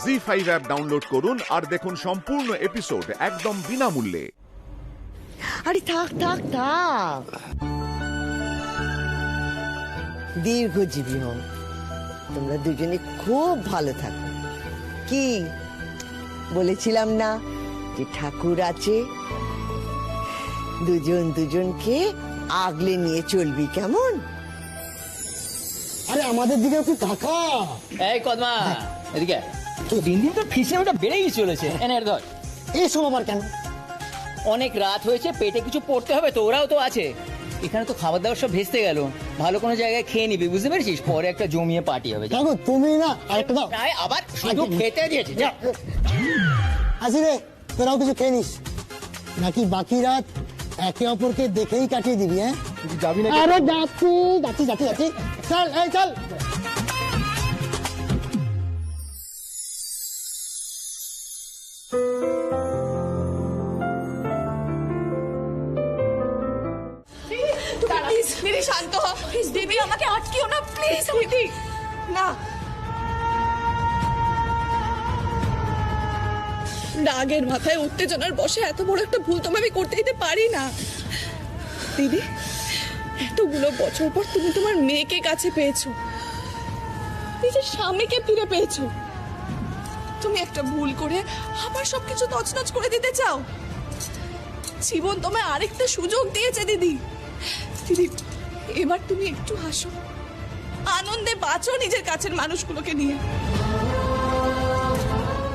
ZEE5 app download করুন আর দেখুন সম্পূর্ণ এপিসোড একদম বিনামূল্যে। আরে থাক থাক থাক, দীর্ঘজীবী হও, তোমরা দুজনে খুব ভালো থাকো। কি বলেছিলাম না যে ঠাকুর আছে, দুজন দুজনকে আগলে নিয়ে চলবি, কেমন? আরে আমাদের দিকে একটু তাকা। এই কদমা এদিকে, দিন দিন তো ফিসেটা বেড়েই চলেছে। এনে ধর। এসব আবার কেন? অনেক রাত হয়েছে, পেটে কিছু পড়তে হবে তো, ওরাও তো আছে এখানে। তো খাবার দাবার সব ভেস্তে গেল, ভালো কোনো জায়গায় খেয়ে নিবি, বুঝতে পেরেছিস? পরে একটা জমিয়ে পার্টি হবে। দেখো তুমি না আরেকটা দাও। আবার শুধু খেতে দিয়েছে। আসি রে, তোরাও কিছু খেয়ে নিস, নাকি বাকি রাত একে অপরকে দেখেই কাটিয়ে দিবি? হ্যাঁ যাবি না? আরে যাচ্ছি যাচ্ছি যাচ্ছি যাচ্ছি, চল এই চল। প্লিজ দিদি শান্ত হও। দিদি আমাকে আটকিও না প্লিজ। দিদি না, রাগের মাথায় উত্তেজনার বশে এত বড় একটা ভুল তো আমি করতে দিতে পারি না। দিদি, এতগুলো বছর পর তুমি তোমার মেয়েকে কাছে পেয়েছো, নিজের স্বামীকে ফিরে পেয়েছো, তুমি একটা ভুল করে আবার সবকিছু তছনছ করে দিতে চাও। জীবন তোমায় আরেকটা সুযোগ দিয়েছে দিদি। দিদি, এবার তুমি একটু হাসো, আনন্দে বাঁচো নিজের কাছের মানুষগুলোকে নিয়ে।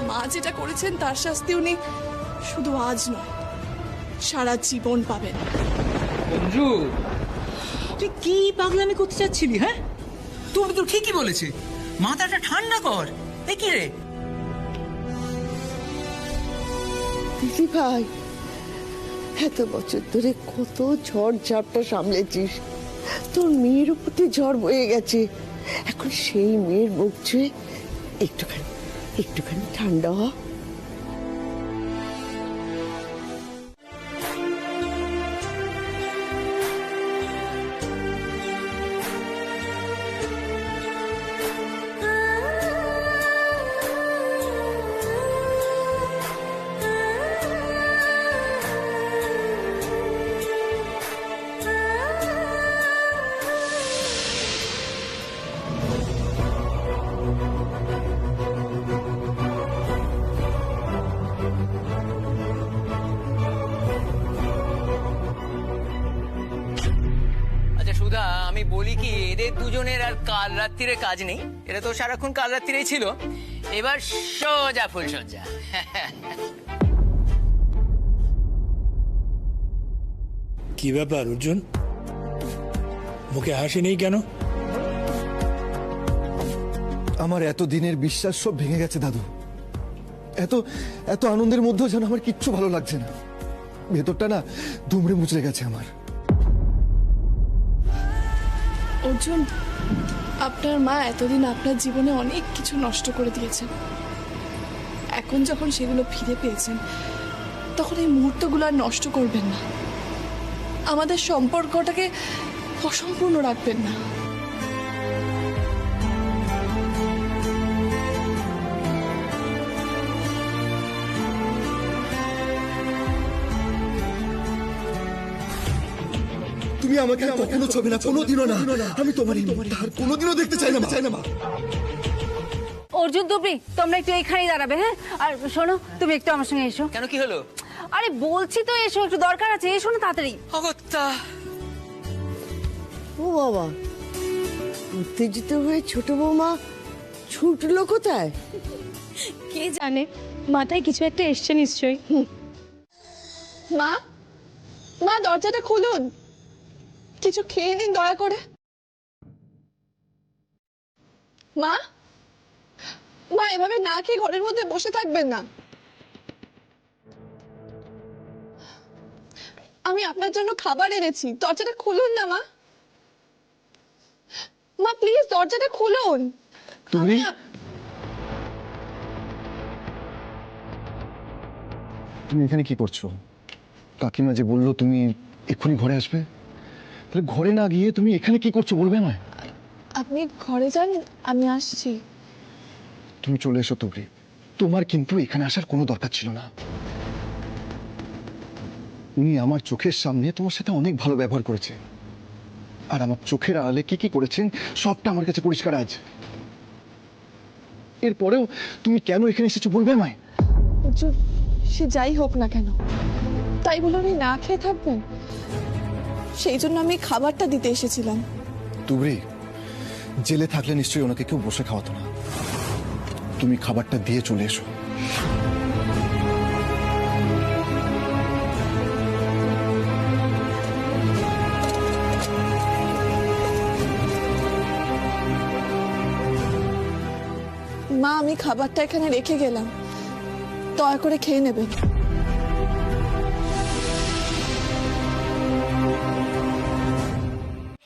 মা যেটা করেছেন তার শাস্তি উনি শুধু আজ নয়, সারা জীবন পাবেন। বন্ধু, তুই কি পাগলামি করতে চাচ্ছিলি? হ্যাঁ, তোর ঠিকই বলেছে, মাথাটা ঠান্ডা কর। এ কি রে? দিদি ভাই, এত বছর ধরে কত ঝড় ঝাপটা সামলেছিস, তোর মেয়ের উপর দিয়ে ঝড় বয়ে গেছে, এখন সেই মেয়ের মুখ ছুঁয়ে একটুখানি একটুখানি ঠান্ডা হ। আচ্ছা সুধা, আমি বলি কি, এদের দুজনের আর কাল রাত্রিরে কাজ নেই, এরা তো সারাক্ষণ কাল রাত্রিরেই ছিল। এবার সোজা ফুলসজ্জা। কি ব্যাপার অর্জুন, মুখে হাসি নেই কেন? আমার এত দিনের বিশ্বাস সব ভেঙে গেছে দাদু। এত এত আনন্দের মধ্যেও যেন আমার কিচ্ছু ভালো লাগছে না, ভেতরটা না দুমড়ে মুচড়ে গেছে আমার। অর্জুন, আপনার মা এতদিন আপনার জীবনে অনেক কিছু নষ্ট করে দিয়েছেন, এখন যখন সেগুলো ফিরে পেয়েছেন তখন এই মুহূর্তগুলো আর নষ্ট করবেন না, আমাদের সম্পর্কটাকে অসম্পূর্ণ রাখবেন না। তুমি আমাকে আর কখনো ছবি না, কোনোদিনও না। আমি তোমার এই মুখটা আর কোনোদিনও দেখতে চাই না মা। অর্জুন তুমি তোমরা একটু এখানেই দাঁড়াবে, হ্যাঁ? আর শোনো, তুমি একটু আমার সঙ্গে এসো। কেন, কি হলো? আরে বলছি তো এসো, একটু দরকার আছে, এসো না তাড়াতাড়ি। অগত্যা, ও বাবা, উত্তেজিত হয়ে ছোট বৌমা ছুটলো কোথায়? কে জানে, মাথায় কিছু একটা এসছে নিশ্চয়ই। মা, মা দরজাটা খুলুন, কিছু খেয়ে নিন দয়া করে। মা, মা এভাবে না খেয়ে ঘরের মধ্যে বসে থাকবেন না, আমি আপনার জন্য খাবার এনেছি, দরজাটা খুলুন না মা। মা প্লিজ দরজাটা খুলুন। তুমি তুমি এখানে কি করছো? কাকিমা যে বললো তুমি এক্ষুনি ঘরে আসবে, তাহলে ঘরে না গিয়ে তুমি এখানে কি করছো বলবে আমায়? আপনি ঘরে যান, আমি আসছি। তুমি চলে এসো তবরি, তোমার কিন্তু এখানে আসার কোনো দরকার ছিল না। উনি আমার চোখের সামনে তোমার সাথে অনেক ভালো ব্যবহার করেছে, আর আমার চোখের আড়ালে কি কি করেছেন সবটা আমার কাছে পরিষ্কার আজ। এরপরেও তুমি কেন এখানে এসেছো বলবে আমায়? অর্জুন, সে যাই হোক না কেন, তাই বলে আমি না খেয়ে থাকবো? সেই জন্য আমি খাবারটা দিতে এসেছিলাম। তুবড়ি, জেলে থাকলে নিশ্চয়ই ওনাকে কেউ বসে খাওয়াতো না। তুমি খাবারটা দিয়ে চলে এসো। মা, আমি খাবারটা এখানে রেখে গেলাম, দয়া করে খেয়ে নেবেন।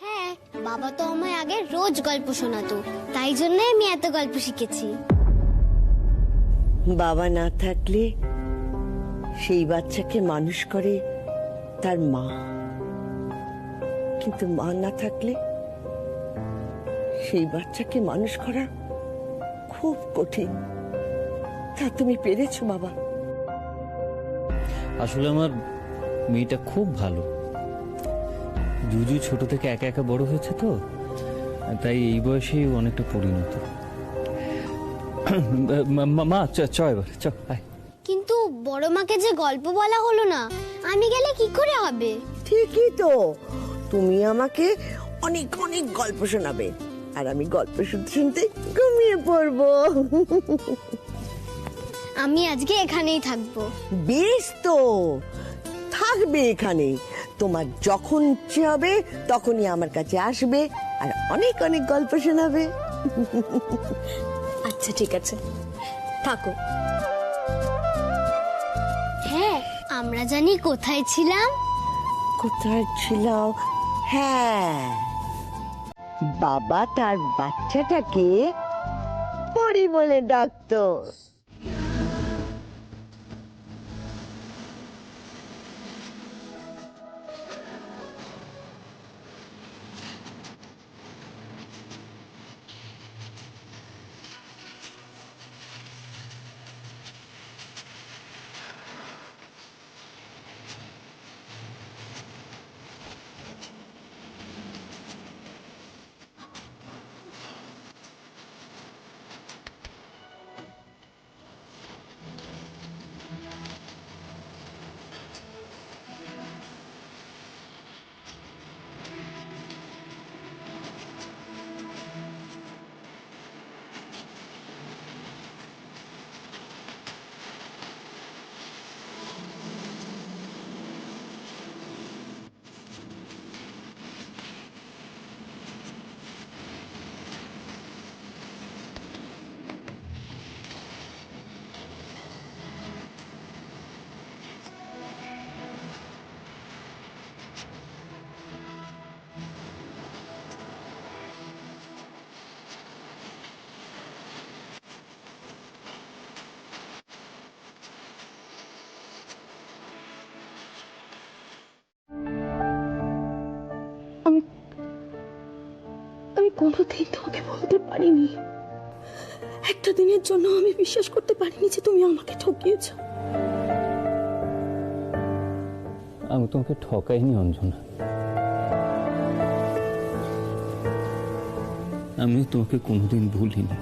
হ্যাঁ, বাবা তো আমায় আগে রোজ গল্প শোনাতো, তাই জন্য আমি এত গল্প শিখেছি। বাবা না থাকলে সেই বাচ্চাকে মানুষ করে তার মা, কিন্তু মা না থাকলে সেই বাচ্চাকে মানুষ করা খুব কঠিন। তা তুমি পেরেছো বাবা। আসলে আমার মেয়েটা খুব ভালো। জুজু ছোট থেকে একা একা বড় হয়েছে তো, তাই এই বয়সে অনেকটা পরিণত। মা চ এবার চ। কিন্তু বড় মাকে যে গল্প বলা হলো না, আমি গেলে কি করে হবে? ঠিকই তো, তুমি আমাকে অনেক অনেক গল্প শোনাবে, আর আমি গল্প শুনতে শুনতে ঘুমিয়ে পড়বো। আমি আজকে এখানেই থাকবো। বেশ তো, থাকবে এখানে। তোমার যখন ইচ্ছে হবে তখনই আমার কাছে আসবে আর অনেক অনেক গল্প শোনাবে। আচ্ছা ঠিক আছে, থাকো। হ্যাঁ, আমরা জানি কোথায় ছিলাম। কোথায় ছিলাম? হ্যাঁ, বাবা তার বাচ্চাটাকে পরি বলে ডাকতো। আমি কোনোদিন তোমাকে বলতে পারিনি, একটা দিনের জন্য আমি বিশ্বাস করতে পারিনি যে তুমি আমাকে ঠকিয়েছ। আমি তোমাকে ঠকাইনি অঞ্জনা, আমি তোমাকে কোনোদিন ভুলিনি।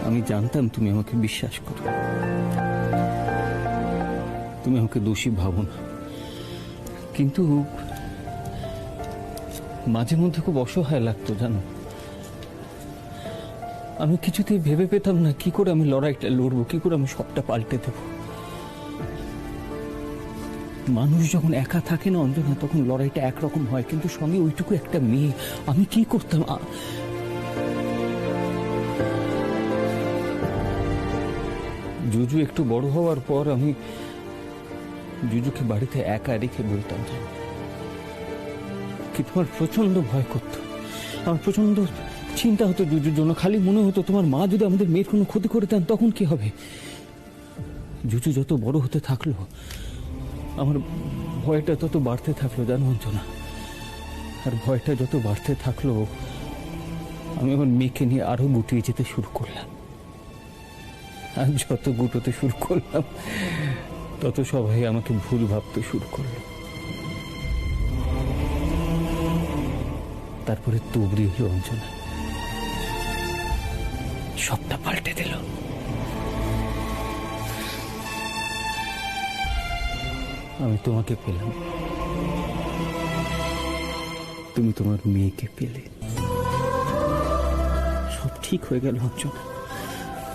আমি জানতাম তুমি আমাকে বিশ্বাস করো, তুমি আমাকে দোষী ভাবো না, কিন্তু মাঝে মধ্যে খুব অসহায় লাগতো জানো। আমি কিছুতেই ভেবে পেতাম না কি করে আমি লড়াইটা লড়বো, কি করে আমি সবটা পাল্টে দেব। মানুষ যখন একা থাকে না অঞ্জনা, তখন লড়াইটা একরকম হয়, কিন্তু সঙ্গে ওইটুকু একটা মেয়ে। আমি কি করতাম? জুজু একটু বড় হওয়ার পর আমি জুজুকে বাড়িতে একা রেখে বলতাম কি তোমার প্রচন্ড ভয় করতো, আমার প্রচন্ড চিন্তা হতো জুজুর জন্য। খালি মনে হতো তোমার মা যদি আমাদের মেয়ের কোনো ক্ষতি করে দেন তখন কি হবে। জুজু যত বড় হতে থাকলো আমার ভয়টা তত বাড়তে থাকলো জানো অঞ্জনা। আর ভয়টা যত বাড়তে থাকলো আমি আমার মেয়েকে নিয়ে আরো গুটিয়ে যেতে শুরু করলাম। আর যত গুটোতে শুরু করলাম তত সবাই আমাকে ভুল ভাবতে শুরু করলো। তারপরে তুবড়ি হলো অঞ্জনা, সবটা পাল্টে দিল। আমি তোমাকে পেলাম, তুমি তোমার মেয়েকে পেলে, সব ঠিক হয়ে গেল অঞ্জনা,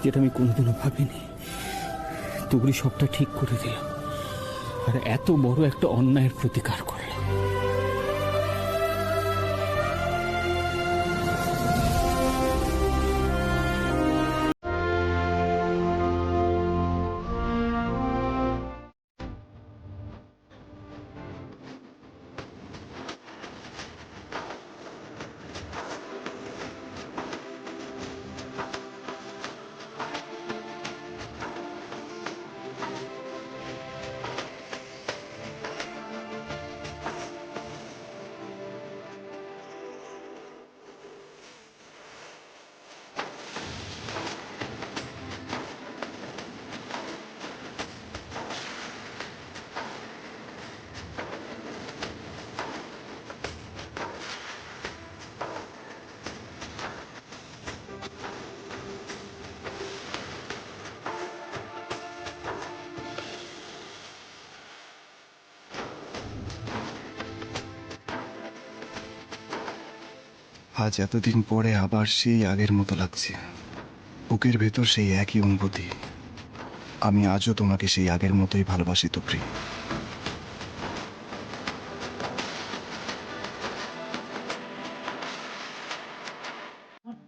যেটা আমি কোনোদিনও ভাবিনি। তুবড়ি সবটা ঠিক করে দিলাম আর এত বড় একটা অন্যায়ের প্রতিকার করলাম। আজ এতদিন পরে আবার সেই আগের মতো লাগছে, বুকের ভেতর সেই একই অনুভূতি। আমি আজও তোমাকে সেই আগের মতোই ভালোবাসি তুবড়ি।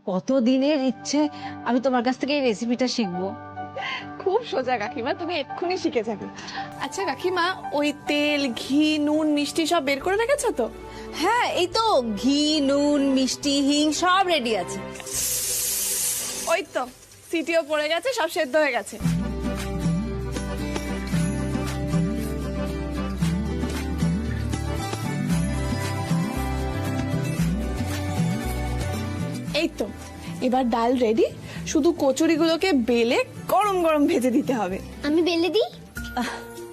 কত দিনের ইচ্ছে আমি তোমার কাছ থেকে এই রেসিপিটা শিখবো। খুব সোজা কাকিমা, তুমি এক্ষুনি শিখে যাবে। আচ্ছা কাকিমা, ওই তেল, ঘি, নুন, মিষ্টি সব বের করে রেখেছো তো? হ্যাঁ, এই তো ঘি, নুন, মিষ্টি, হিং সব রেডি আছে। ওই তো সিটিও পড়ে গেছে, সব সেদ্ধ হয়ে গেছে। এই তো এবার ডাল রেডি, শুধু কচুরিগুলোকে বেলে গরম গরম ভেজে দিতে হবে। আমি বেলে দিই?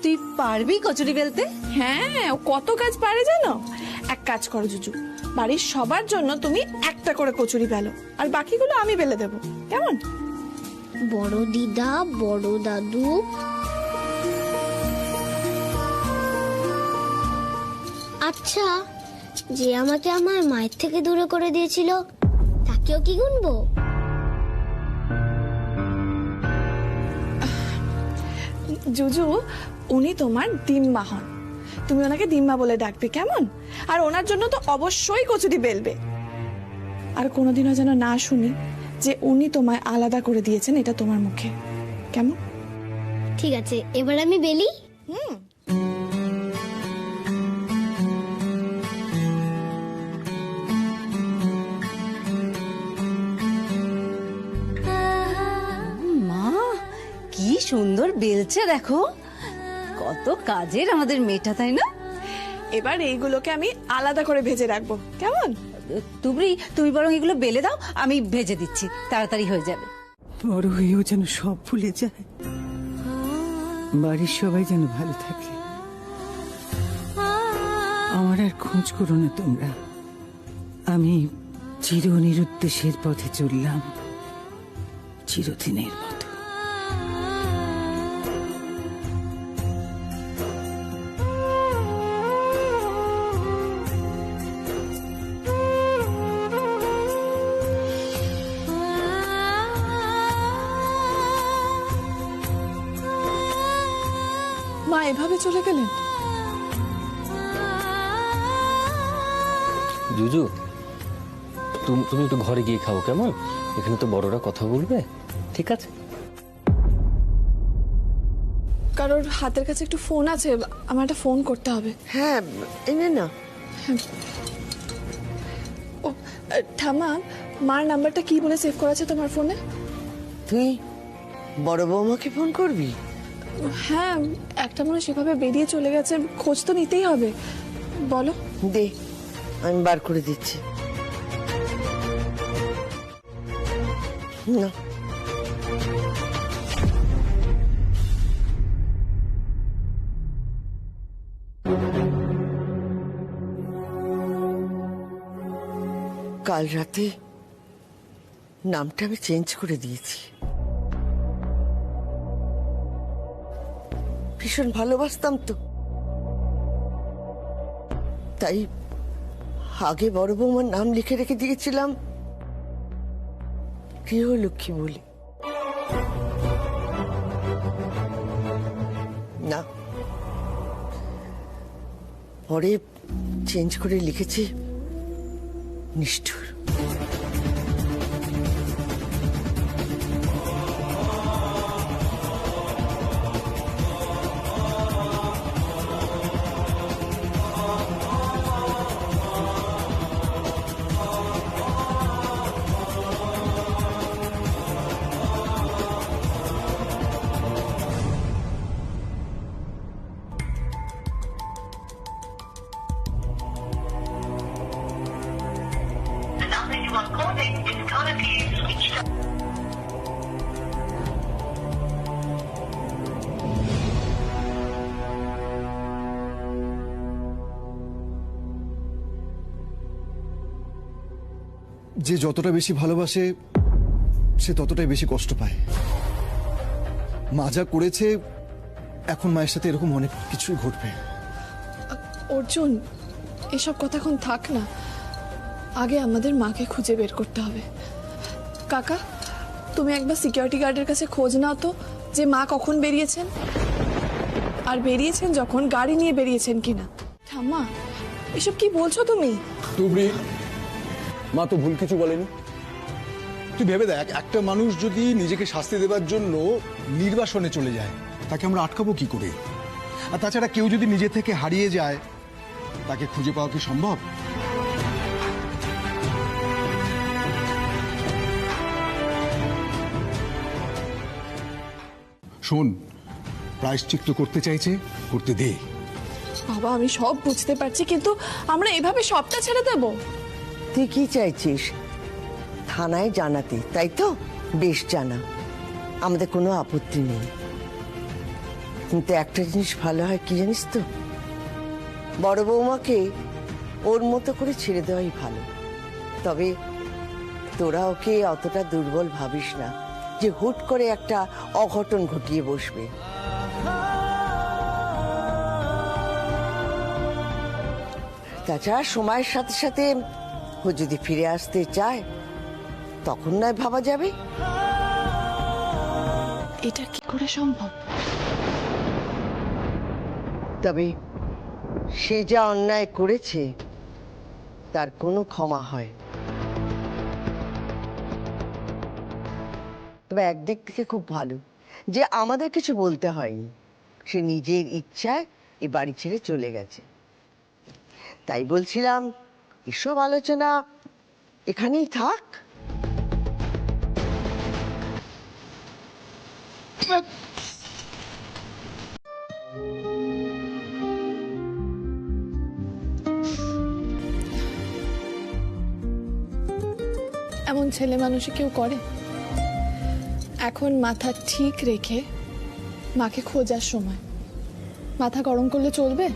তুই পারবি কচুরি বেলতে? হ্যাঁ, ও কত কাজ পারে জানো। এক কাজ করো জুজু, বাড়ির সবার জন্য তুমি একটা করে কচুরি বেলো, আর বাকিগুলো আমি বেলে দেবো, কেমন? বড় দিদা, বড় দাদু, আচ্ছা, যে আমাকে আমার মায়ের থেকে দূরে করে দিয়েছিল তাকেও কি গুনবো? জুজু, উনি তোমার দিম্মা হন, তুমি ওনাকে দিম্মা বলে ডাকবে, কেমন? আর ওনার জন্য তো অবশ্যই কচুরি বেলবে। আর কোনোদিনও যেন না শুনি যে উনি তোমায় আলাদা করে দিয়েছেন, এটা তোমার মুখে, কেমন? ঠিক আছে, এবার আমি বেলি। মা কি সুন্দর বেলছে দেখো, কত কাজের আমাদের মেয়েটা, তাই না? এবার এইগুলোকে আমি আলাদা করে ভেজে রাখবো, কেমন? তুবড়ি, তুমি বরং এগুলো বেলে দাও, আমি ভেজে দিচ্ছি, তাড়াতাড়ি হয়ে যাবে। বড় হয়েও যেন সব ভুলে যায়, বাড়ির সবাই যেন ভালো থাকে। আমার আর খোঁজ করো না তোমরা, আমি চিরনিরুদ্দেশের পথে চললাম, চিরদিনের মতো। মা এভাবে চলে গেলেন? জুজু, তুমি একটু ঘরে গিয়ে খাও, কেমন? এখানে তো বড়রা কথা বলবে, ঠিক আছে? কারোর হাতের কাছে একটু ফোন আছে, আমার একটা ফোন করতে হবে। হ্যাঁ, এনে না। ও ঠাম্মা, মার নাম্বারটা কি বলে সেভ করা আছে তোমার ফোনে? তুই বড় বৌমাকে ফোন করবি? হ্যাঁ, একটা মনে সেভাবে বেরিয়ে চলে গেছে, খোঁজ তো নিতেই হবে। বলো। দে, আমি বার করে দিচ্ছি। না, কাল রাতে নামটা আমি চেঞ্জ করে দিয়েছি। ভীষণ ভালোবাসতাম তো, তাই আগে বড় বৌমার নাম লিখে রেখে দিয়েছিলাম গৃহলক্ষ্মী বলে। না, পরে চেঞ্জ করে লিখেছি নিষ্ঠুর। যে যতটা বেশি ভালোবাসে সে ততটাই বেশি কষ্ট পায়। মা যা করেছে, এখন মায়ের সাথে এরকম অনেক কিছুই ঘটবে। অর্জুন, এসব কথা এখন থাক না, আগে আমাদের মাকে খুঁজে বের করতে হবে। কাকা, তুমি একবার সিকিউরিটি গার্ডের কাছে খোঁজ নাও তো যে মা কখন বেরিয়েছেন, আর বেরিয়েছেন যখন গাড়ি নিয়ে বেরিয়েছেন কিনা। ঠাম্মা, এসব কি বলছো তুমি? তুবড়ি, মা তো ভুল কিছু বলেনি। তুই ভেবে দেখ, একটা মানুষ যদি নিজেকে শাস্তি দেবার জন্য নির্বাসনে চলে যায়, তাকে আমরা আটকাবো কি করে? আর তাছাড়া কেউ যদি নিজে থেকে হারিয়ে যায়, তাকে খুঁজে পাওয়া কি সম্ভব? শোন, প্রায়শ্চিত্ত করতে চাইছে, করতে দে। বাবা, আমি সব বুঝতে পারছি, কিন্তু আমরা এভাবে সবটা ছেড়ে দেব? তুই কি চাইছিস? থানায় জানাতে, তাই তো? বেশ, জানা, আমাদের কোনো আপত্তি নেই। কিন্তু একটা জিনিস ভালো হয় কি জানিস তো, বড় বৌমাকে ওর মতো করে ছেড়ে দেওয়াই ভালো। তবে তোরা ওকে অতটা দুর্বল ভাবিস না যে হুট করে একটা অঘটন ঘটিয়ে বসবে। তাছাড়া সময়ের সাথে সাথে ও যদি ফিরে আসতে চায়, তখন নয় ভাবা যাবে। এটা কি করে সম্ভব? তবে সে যা অন্যায় করেছে তার কোনো ক্ষমা হয়। তবে একদিক থেকে খুব ভালো যে আমাদের কিছু বলতে হয়নি, সে নিজের ইচ্ছায় এ বাড়ি ছেড়ে চলে গেছে। তাই বলছিলাম, এসব আলোচনা এখানেই থাক। এমন ছেলে মানুষই কেউ করে? এখন মাথা ঠিক রেখে মাকে খোঁজার সময়। মাথা গরম করলে চলবে?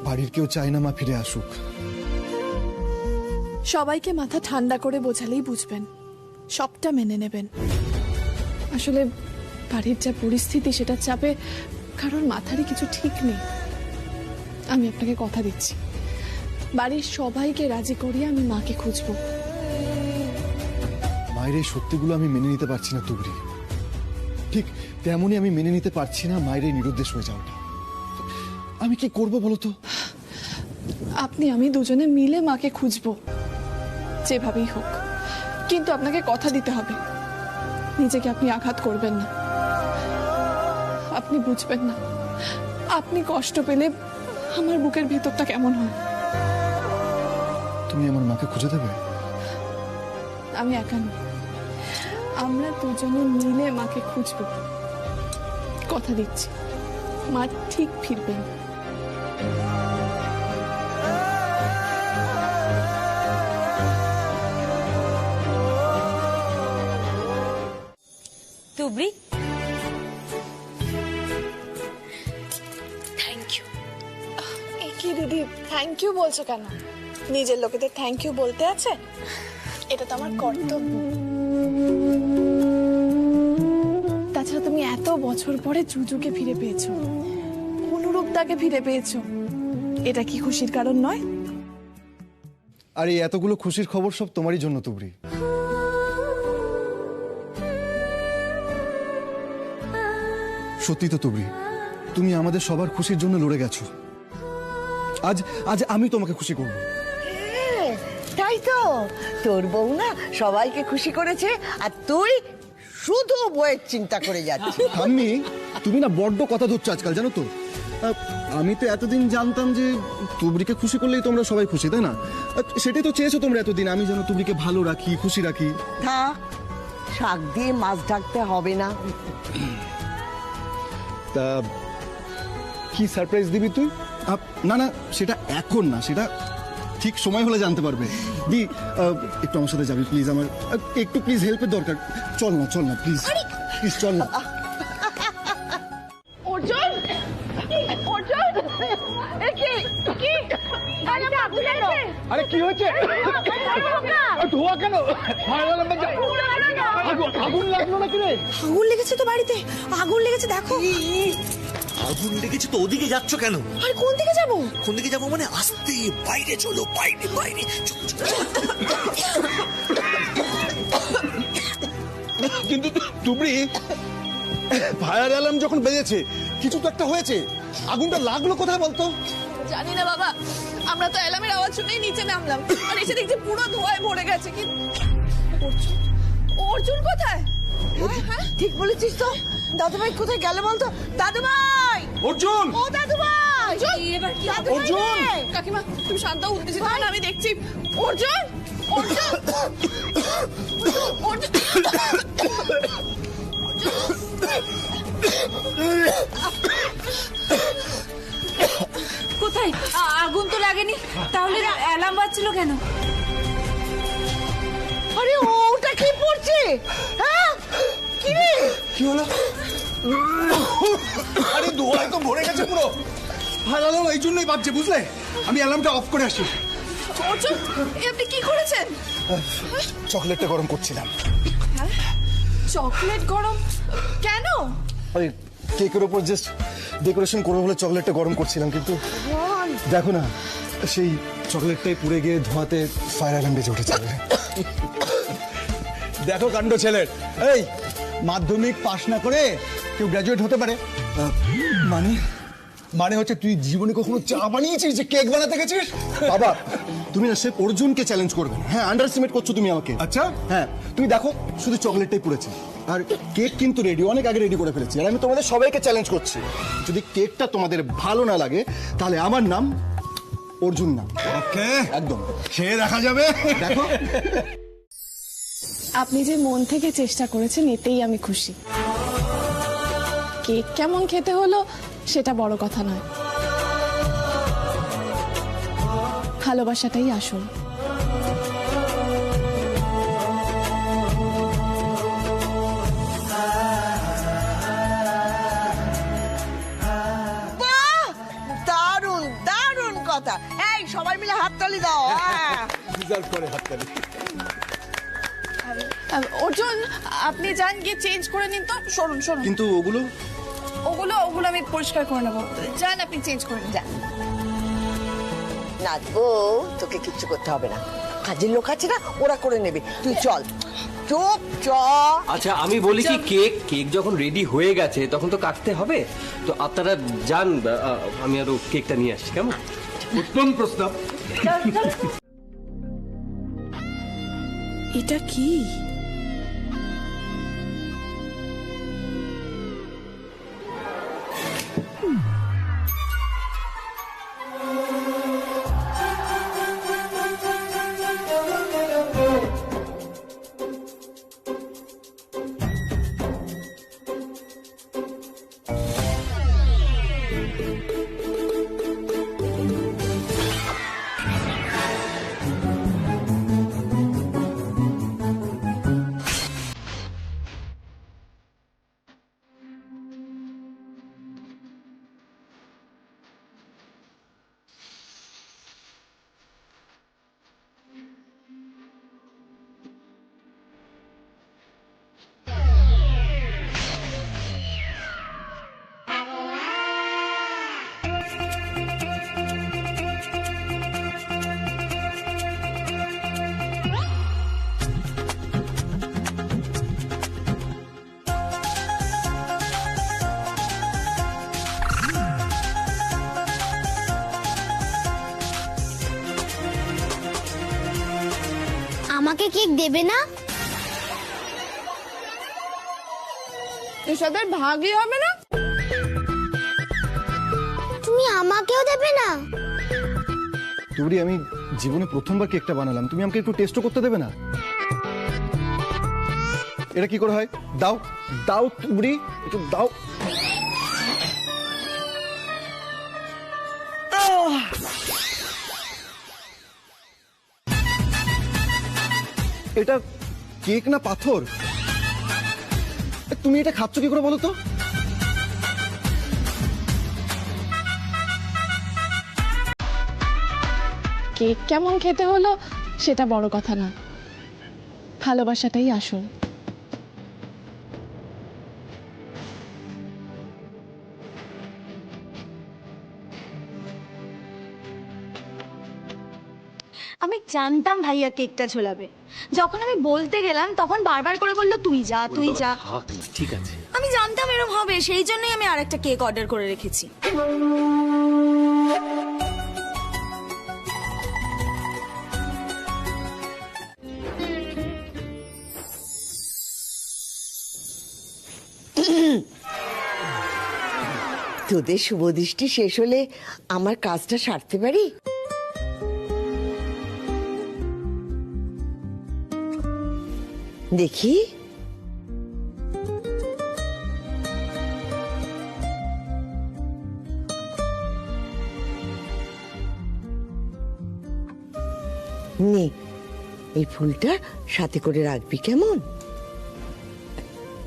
বাড়ির কেউ চায় না মা ফিরে আসুক। সবাইকে মাথা ঠান্ডা করে বোঝালেই বুঝবেন, সবটা মেনে নেবেন। আসলে বাড়ির যা পরিস্থিতি, সেটার চাপে কারোর মাথারই কিছু ঠিক নেই। আমি আপনাকে কথা দিচ্ছি, বাড়ির সবাইকে রাজি করিয়ে আমি মাকে খুঁজবো। মায়ের এই সত্যিগুলো আমি মেনে নিতে পারছি না তুবড়ি। ঠিক তেমনই আমি মেনে নিতে পারছি না মায়ের এই নিরুদ্দেশ হয়ে যাওয়াটা। আমি কি করব বলতো? আপনি আমি দুজনে মিলে মাকে খুঁজবো, যেভাবেই হোক। কিন্তু আপনাকে কথা দিতে হবে, নিজেকে আপনি আঘাত করবেন না। আপনি বুঝবেন না, আপনি কষ্ট পেলে আমার বুকের ভেতরটা কেমন হয়। তুমি আমার মাকে খুঁজে দেবে? আমি একা নই, আমরা দুজনে মিলে মাকে খুঁজবো। কথা দিচ্ছি, মা ঠিক ফিরবেন। তুবড়ি। Thank you. কি দিদি থ্যাংক ইউ বলছো কেন? নিজের লোকেদের থ্যাংক ইউ বলতে আছে? এটা তো আমার কর্তব্য। তাছাড়া তুমি এত বছর পরে জুজুকে ফিরে পেয়েছো, অনুরূপদাকে ফিরে পেয়েছো, এটা কি খুশির কারণ নয়? আর এই এতগুলো খুশির খবর সব তোমারই জন্য তুবড়ি। সত্যি তো তুবড়ি, তুমি আমাদের সবার খুশির জন্য লড়ে গেছো। আজ আজ আমি তোমাকে খুশি করব। তাই তো, তোর বউ না সবাইকে খুশি করেছে আর তুই শুধু বউয়ের চিন্তা করে যাচ্ছিস। আমি তুমি না বড্ড কথা ধরছো আজকাল, জানো তো। আমি তো এতদিন জানতাম যে তুবড়িকে খুশি করলেই তোমরা সবাই খুশি, তাই না? সেটাই তো চেয়েছো তোমরা এতদিন, আমি যেন তুবড়িকে ভালো রাখি, খুশি রাখি। থাক, শাক দিয়ে মাছ ঢাকতে হবে না। তা কি সারপ্রাইজ দিবি তুই? না না, সেটা এখন না, সেটা ঠিক সময় হলে জানতে পারবে। দি একটু আমার সাথে যাবি প্লিজ, আমার একটু প্লিজ হেল্পের দরকার। চল না প্লিজ, প্লিজ চল না। অর্জুন, অর্জুন, আরে কি হয়েছে? ধোয়া কেন? আগুন লাগলো নাকি রে? আগুন লেগেছে তো বাড়িতে, আগুন লেগেছে দেখো। আগুন লেগেছে তো ওদিকে যাচ্ছ কেন? আরে কোন দিকে যাবো? কোন দিকে যাবো মানে আস্তে বাইরে চলো, বাইরে বাইরে। কিন্তু তুবড়ি, ফায়ার অ্যালার্ম যখন বেজেছে কিছু তো একটা হয়েছে। আগুনটা লাগলো কোথায় বলতো? জানি না বাবা, আমরা তো অ্যালার্মের আওয়াজ শুনেই নিচে নামলাম আর এসে দেখছি পুরো ধোঁয়ায় ভরে গেছে। কি অর্জুন, অর্জুন কোথায়? ঠিক বলেছিস তো। দাদুভাই কোথায় গেল বলতো? দাদুভাই! অর্জুন! ও দাদুভাই! অর্জুন! কাকিমা তুমি শান্ত হতে দিচ্ছি না, আমি দেখছি। অর্জুন, অর্জুন, অর্জুন, কোথায়? আগুন তো লাগেনি, তাহলে অ্যালার্ম বাজছিল কেন? আরে ওটা কি পড়ছে? হ্যাঁ কি রে? কি হলো? আরে ধোঁয়ায় তো ভরে গেছে পুরো। ফায়ার অ্যালার্ম এই জন্যই বাজছে, বুঝলে? আমি অ্যালার্মটা অফ করে আসি। অর্জুন, আপনি কি করেছেন? চকলেটটা গরম করছিলাম। চকলেট গরম কেন? ওই কেকের ওপর জাস্ট ডেকোরেশন করবো বলে চকলেটটা গরম করছিলাম, কিন্তু দেখো না সেই চকলেটটাই পুড়ে গিয়ে ধোঁয়াতে ফায়ার অ্যালার্ম বেজে উঠেছে। দেখো কাণ্ড ছেলের। এই মাধ্যমিক পাশ না করে কেউ গ্র্যাজুয়েট হতে পারে? মানে হচ্ছে তুই জীবনে কখনো চা বানিয়েছিস যে কেক বানাতে গেছিস? বাবা তুমি না সে অর্জুনকে চ্যালেঞ্জ করবে, হ্যাঁ আন্ডার এস্টিমেট করছো তুমি আমাকে। আচ্ছা হ্যাঁ, তুমি দেখো শুধু চকলেটটাই পুড়েছে, আর কেক কিন্তু রেডি, অনেক আগে রেডি করে ফেলেছি। আর আমি তোমাদের সবাইকে চ্যালেঞ্জ করছি, যদি কেকটা তোমাদের ভালো না লাগে তাহলে আমার নাম অর্জুন না। ওকে, একদম খেয়ে দেখা যাবে। দেখো আপনি যে মন থেকে চেষ্টা করেছেন এতেই আমি খুশি। কেক কেমন খেতে হলো সেটা বড় কথা নয়, ভালোবাসাটাই আসল। দারুণ দারুণ কথা। এই সবাই মিলে হাততালি দাও। ডিজার্ভ করে হাততালি। অর্জুন আপনি যান, গিয়ে চেঞ্জ করে নিন তো। সরুন সরুন। কিন্তু ওগুলো ওগুলো আমি পরিষ্কার করে নেবো। যান আপনি চেঞ্জ করে নিন। যান। নাচবো, তোকে কিচ্ছু করতে হবে না, কাজের লোক আছে না, ওরা করে নেবে। তুই চল, চুপ চল। আচ্ছা আমি বলি কি, কেক যখন রেডি হয়ে গেছে তখন তো কাটতে হবে, তো আপনারা যান, আমি আরো কেকটা নিয়ে আসছি। কেমন? উত্তম প্রস্তাব। এটা কি? কেক দেবে না? এসবের ভাগই হবে না? তুমি আমাকেও দেবে না? তুবড়ি, আমি জীবনে প্রথমবার কেকটা বানালাম, তুমি আমাকে একটু টেস্টও করতে দেবে না? এটা কি করে হয়? দাও দাও তুবড়ি, একটু দাও। এটা কেক না পাথর? তুমি এটা খাচ্ছ কি করে বলো তো? কেক কেমন খেতে হলো সেটা বড় কথা না, ভালোবাসাটাই আসল। আমি জানতাম ভাইয়া কেকটা ঝোলাবে। যখন আমি বলতে গেলাম তখন বারবার করে বললো তুই যা তুই যা। ঠিক আছে, আমি জানতাম এরকম হবে, সেই জন্যই আমি আরেকটা কেক অর্ডার করে রেখেছি। তোদের শুভদৃষ্টি শেষ হলে আমার কাজটা সারতে পারি? দেখি। নে, এই ফুলটা সাথে করে রাখবি, কেমন?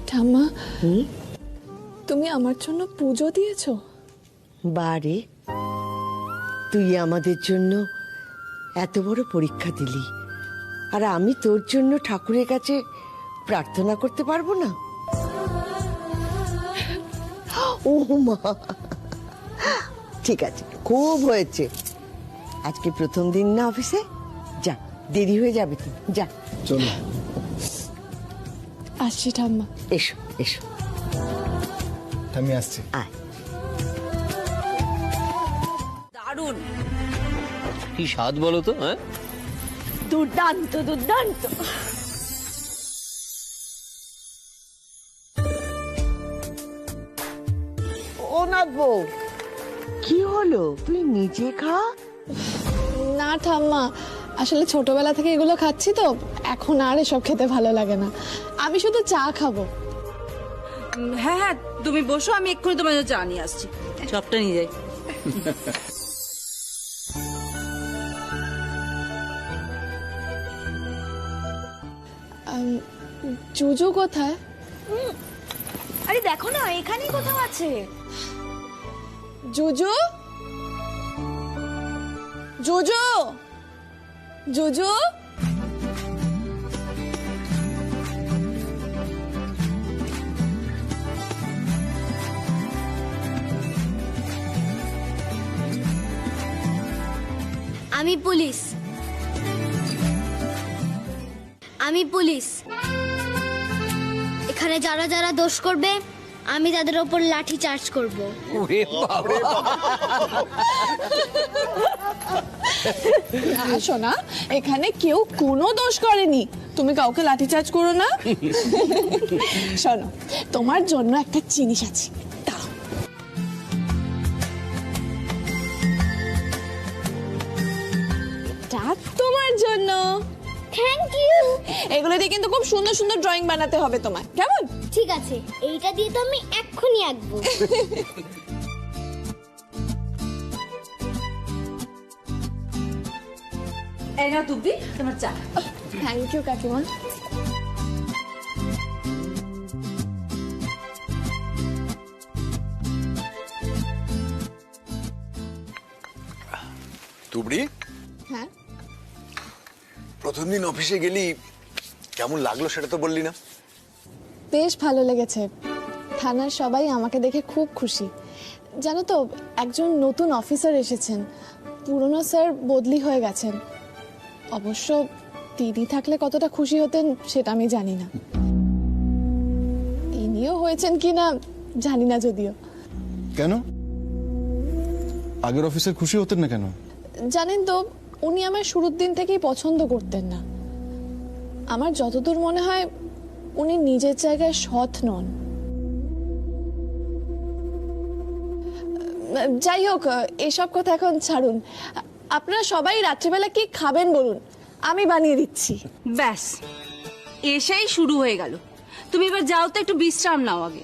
ঠাম্মা, তুমি আমার জন্য পুজো দিয়েছো? বারে, তুই আমাদের জন্য এত বড় পরীক্ষা দিলি, আর আমি তোর জন্য ঠাকুরের কাছে প্রার্থনা করতে পারবো না? ও মা, ঠিক আছে, খুব হয়েছে। আজকে প্রথম দিন না অফিসে, যা, দেরি হয়ে যাবে তো, যা। চলো। আসছি ঠাম্মা। এসো এসো। আমি আসছি। আয়। দারুণ, কি স্বাদ বলো তো? হ্যাঁ, দুর্দান্ত দুর্দান্ত। ও নাথ বউ, কি হলো? তুই নিজে খা। না ঠাম্মা, আসলে ছোটবেলা থেকে এগুলো খাচ্ছি তো এখন আর এসব খেতে ভালো লাগে না। আমি শুধু চা খাবো। হ্যাঁ হ্যাঁ, তুমি বসো, আমি এক্ষুনি তোমার জন্য চা নিয়ে আসছি। চপটা নিয়ে যাই। জুজু কোথায়? আরে দেখো না, এখানেই কোথাও আছে। জুজু, জুজু, জুজু। আমি পুলিশ, আমি পুলিশ। এখানে যারা যারা দোষ করবে আমি তাদের ওপর লাঠি চার্জ করব। ওরে বাবা! শোনা, এখানে কেউ কোনো দোষ করেনি, তুমি কাউকে লাঠিচার্জ করো না। শোনো, তোমার জন্য একটা জিনিস আছে, দাও। এটা তোমার জন্য। Thank you. এগুলো দিয়ে কিন্তু খুব সুন্দর সুন্দর ড্রয়িং বানাতে হবে তোমার, কেমন? ঠিক আছে, এইটা দিয়ে তো আমি এক্ষুনি আঁকবো। এই নাও তুবড়ি, তোমার চা। থ্যাংক ইউ কাকিমা। তুবড়ি, হ্যাঁ, প্রথম দিন অফিসে গেলি, কেমন লাগলো সেটা তো বললি না? বেশ ভালো লেগেছে। থানার সবাই আমাকে দেখে খুব খুশি। জানো তো, একজন নতুন অফিসার এসেছেন, পুরনো স্যার বদলি হয়ে গেছেন। অবশ্য দিদি থাকলে কতটা খুশি হতেন সেটা আমি জানি না। ইনিও হয়েছেন কিনা জানি না যদিও। কেন? আগের অফিসার খুশি হতেন না কেন? জানেন তো, উনি আমার শুরুর দিন থেকেই পছন্দ করতেন না। আমার যতদূর মনে হয় উনি নিজের জায়গায় সৎ নন। যাই হোক, এসব কথা এখন ছাড়ুন। আপনারা সবাই রাত্রিবেলা কি খাবেন বলুন, আমি বানিয়ে দিচ্ছি। ব্যাস, এসেই শুরু হয়ে গেল। তুমি এবার যাও তো, একটু বিশ্রাম নাও আগে।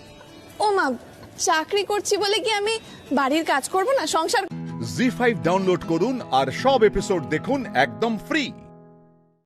ও মা, চাকরি করছি বলে কি আমি বাড়ির কাজ করব না? সংসার জি5 ডাউনলোড করুন আর সব এপিসোড দেখুন একদম ফ্রি।